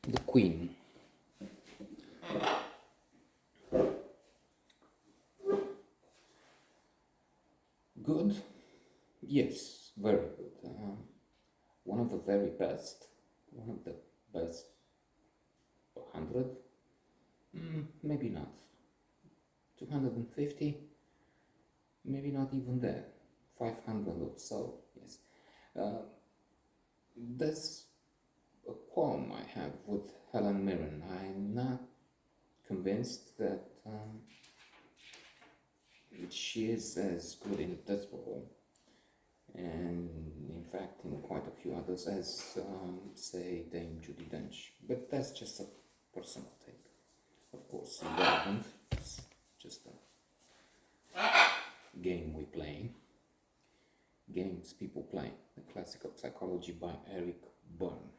The Queen. Good? Yes, very good. One of the very best. One of the best 100? Maybe not. 250? Maybe not even there. 500 or so, yes. Uh, there's a qualm I have with Helen Mirren. I'm not convinced that she is as good in this role, and in fact in quite a few others, as say Dame Judi Dench. But that's just a personal take, of course, irrelevant. It's just a game we play. Games people play. The Classical Psychology by Eric Berne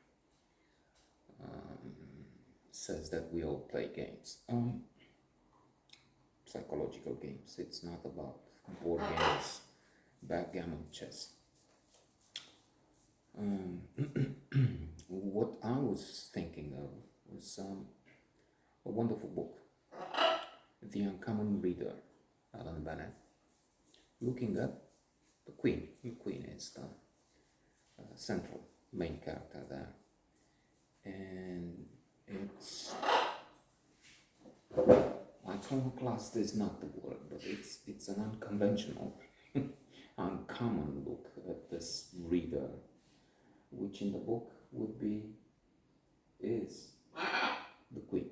says that we all play games. Psychological games. It's not about board games, backgammon, chess. What I was thinking of was a wonderful book, The Uncommon Reader, Alan Bennett, looking at the Queen. The Queen is the central main character there, and it's iconoclast is not the word, but it's an unconventional, uncommon look at this reader, which in the book would be is the Queen.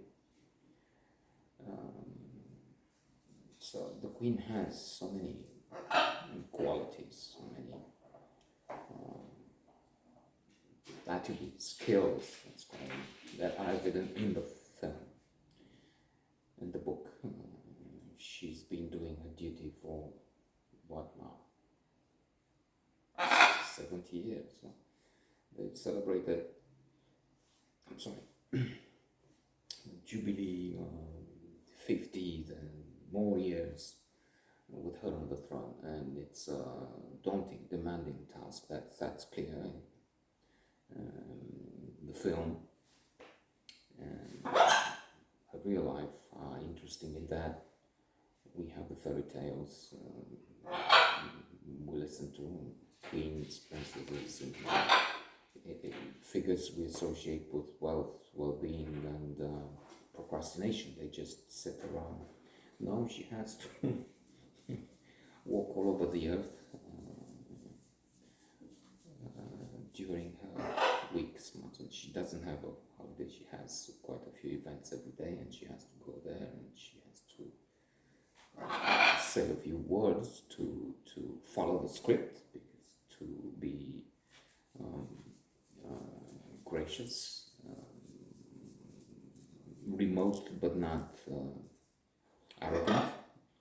So the Queen has so many qualities, so many attributes, skills, let's call them, that are evident in the film, in the book. She's been doing her duty for what now? 70 years. So they've celebrated, I'm sorry, Jubilee, 50 and more years with her on the throne, and it's a daunting, demanding task. That's clear in the film, and her real life are interesting in that we have the fairy tales. We listen to queens, princesses, and figures we associate with wealth, well-being, and procrastination. They just sit around. No, she has to walk all over the earth during her weeks, months, and she doesn't have a holiday. She has quite a few events every day, and she has to go there, and she has to say a few words to follow the script, because to be gracious, remote but not arrogant,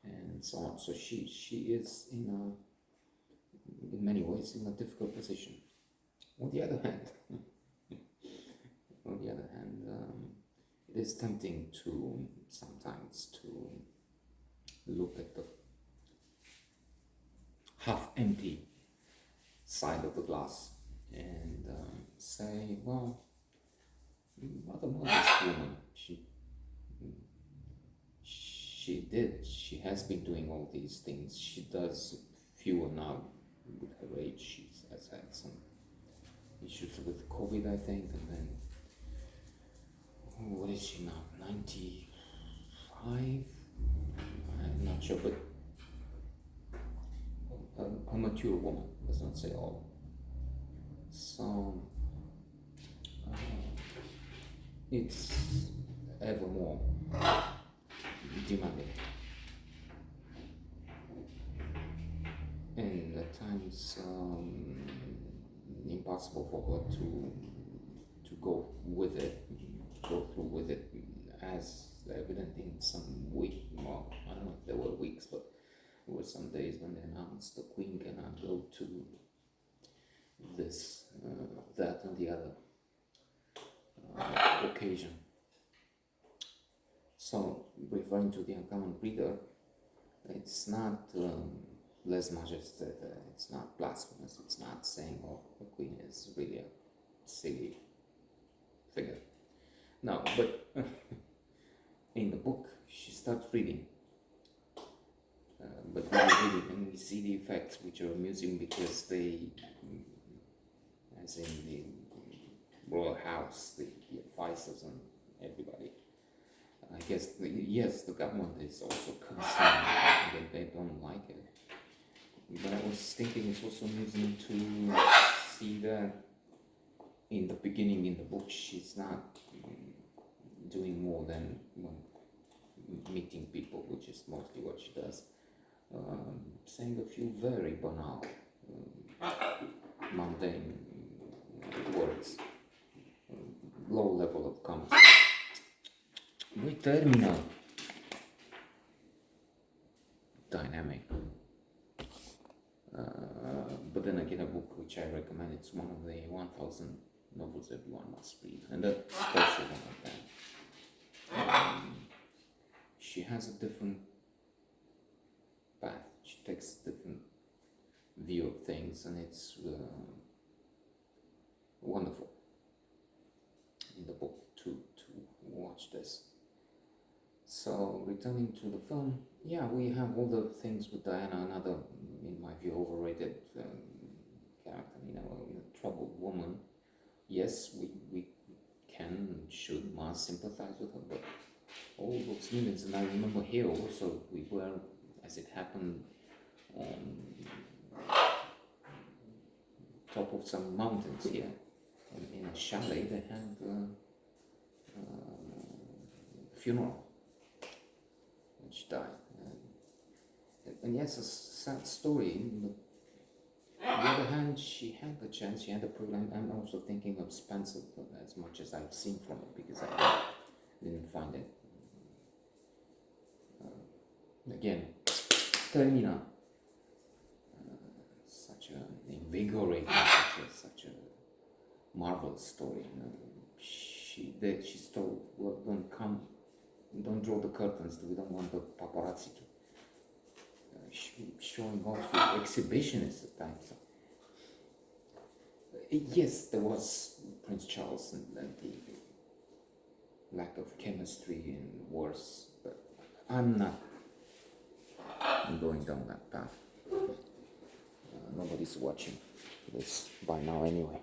and so on. So she is in many ways in a difficult position. On the other hand, it is tempting to sometimes to look at the half-empty side of the glass and say, well, what about this woman? She has been doing all these things. She does fewer now with her age. She has had some issues with COVID, I think, and then what is she now? 95? I'm not sure, but a mature woman, does not say all. So it's ever more demanding, and at times impossible for her to go with it, go through with it, as evident in some week. Well, I don't know if there were weeks, but there were some days when they announced the Queen cannot go to this, that, and the other occasion. So, referring to the Uncommon Reader, it's not lèse majesté, it's not blasphemous, it's not saying, oh, the Queen is really a silly figure. No, but in the book, she starts reading. But we read it and we see the effects, which are amusing because they, as in the royal house, the advisors and everybody. I guess, yes, the government is also concerned that they don't like it. But I was thinking it's also amusing to see that in the beginning, in the book, she's not doing more than meeting people, which is mostly what she does. Saying a few very banal, mundane words, low level of conversation. We terminal dynamic. But then again, a book which I recommend, it's one of the 1000 novels everyone must read, and that's also one of them. She has a different path, she takes a different view of things, and it's wonderful in the book to watch this. So returning to the film, yeah, we have all the things with Diana, another, in my view, overrated character, a troubled woman. Yes, we can and should, must sympathize with her, but all those minutes, and I remember here also, we were, as it happened, on top of some mountains here, in a chalet, they had a funeral, which died. And yes, a sad story, but on the other hand, she had the chance, she had the privilege. I'm also thinking of Spencer, as much as I've seen from it, because I didn't find it. Again, Termina, such an invigorating, such a marvelous story. She's told, well, don't draw the curtains. We don't want the paparazzi to showing off the exhibitionist at times. Yes, there was Prince Charles and the lack of chemistry and worse, but I'm not going down that path. Nobody's watching this by now anyway.